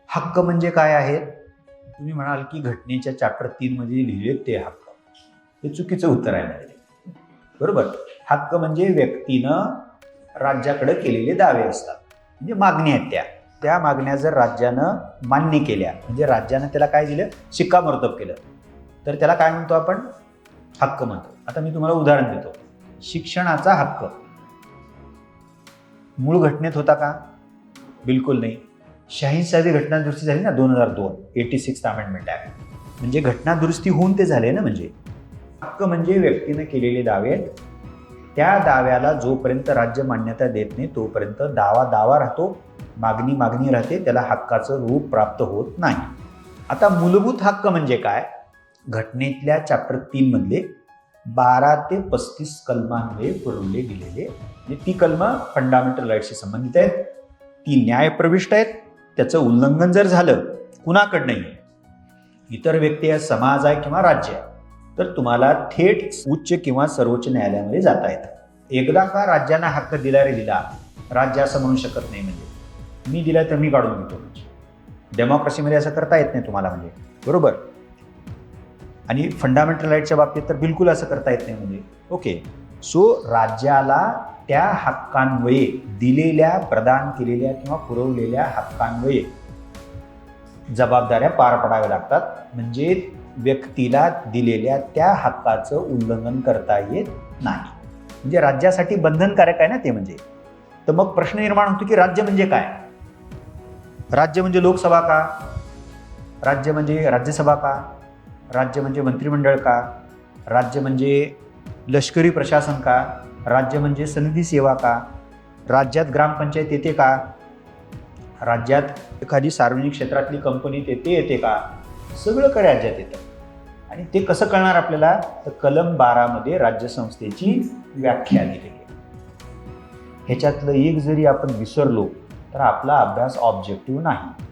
हक्क म्हणजे काय आहेत? तुम्ही म्हणाल की घटनेच्या चॅप्टर 3 मध्ये लिहिले ते हक्क. हे चुकीचं उत्तर आहे म्हणजे. बरोबर. हक्क म्हणजे व्यक्तीनं राज्याकडे केलेले दावे असतात, म्हणजे मागण्या आहेत त्या मागण्या जर राज्यानं मान्य केल्या, म्हणजे राज्यानं त्याला काय दिलं, शिक्कामोर्तब केलं, तर त्याला काय म्हणतो आपण? हक्क म्हणतो. आता मी तुम्हाला उदाहरण देतो. शिक्षणाचा हक्क मूळ घटनेत होता का? बिलकुल नाही. 86वी घटना दुरुस्ती झाली ना 2002, 86th अमेंडमेंट ऍक्ट, म्हणजे घटना दुरुस्ती होऊन ते झाले ना. म्हणजे हक्क म्हणजे व्यक्तीनं केलेले दावे, त्या दाव्याला जोपर्यंत राज्य मान्यता देत नाही तोपर्यंत दावा राहतो, मागणी राहते, त्याला हक्काचं रूप प्राप्त होत नाही. आता मूलभूत हक्क म्हणजे काय? घटनेतल्या चॅप्टर 3 मधले 12 ते 35 कलमांमध्ये पुरवले गेलेले, म्हणजे ती कलम फंडामेंटल राईट्सशी संबंधित आहेत, ती न्यायप्रविष्ट आहेत. त्याचं उल्लंघन जर झालं कुणाकडनंही, इतर व्यक्ती आहे, समाज आहे किंवा राज्य आहे, तर तुम्हाला थेट उच्च किंवा सर्वोच्च न्यायालयामध्ये जाता येतं. एकदा का राज्यानं हक्क दिला रे दिला, राज्य असं म्हणू शकत नाही म्हणजे मी दिला तर मी काढून घेतो. डेमोक्रेसीमध्ये असं करता येत नाही तुम्हाला, म्हणजे बरोबर. आणि फंडामेंटल राईटच्या बाबतीत तर बिलकुल असं करता येत नाही म्हणजे. ओके. सो राज्याला त्या हक्कान्वये दिलेल्या, प्रदान केलेल्या किंवा पुरवलेल्या हक्कान्वये जबाबदाऱ्या पार पाडाव्या लागतात, म्हणजे व्यक्तीला दिलेल्या त्या हक्काचं उल्लंघन करता येत नाही. म्हणजे राज्यासाठी बंधनकारक आहे ना ते. म्हणजे तर मग प्रश्न निर्माण होतो की राज्य म्हणजे काय? राज्य म्हणजे लोकसभा का? राज्य म्हणजे राज्यसभा का? राज्य म्हणजे मंत्रिमंडळ का? राज्य म्हणजे लष्करी प्रशासन का? राज्य म्हणजे सनदी सेवा का? राज्यात ग्रामपंचायत येते का? राज्यात एखादी सार्वजनिक क्षेत्रातली कंपनी येते का? सगळं काय राज्यात येतं. आणि ते कसं कळणार आपल्याला? तर कलम 12 मध्ये राज्यसंस्थेची व्याख्या दिलेली आहे. ह्याच्यातलं एक जरी आपण विसरलो तर आपला अभ्यास ऑब्जेक्टिव्ह नाही.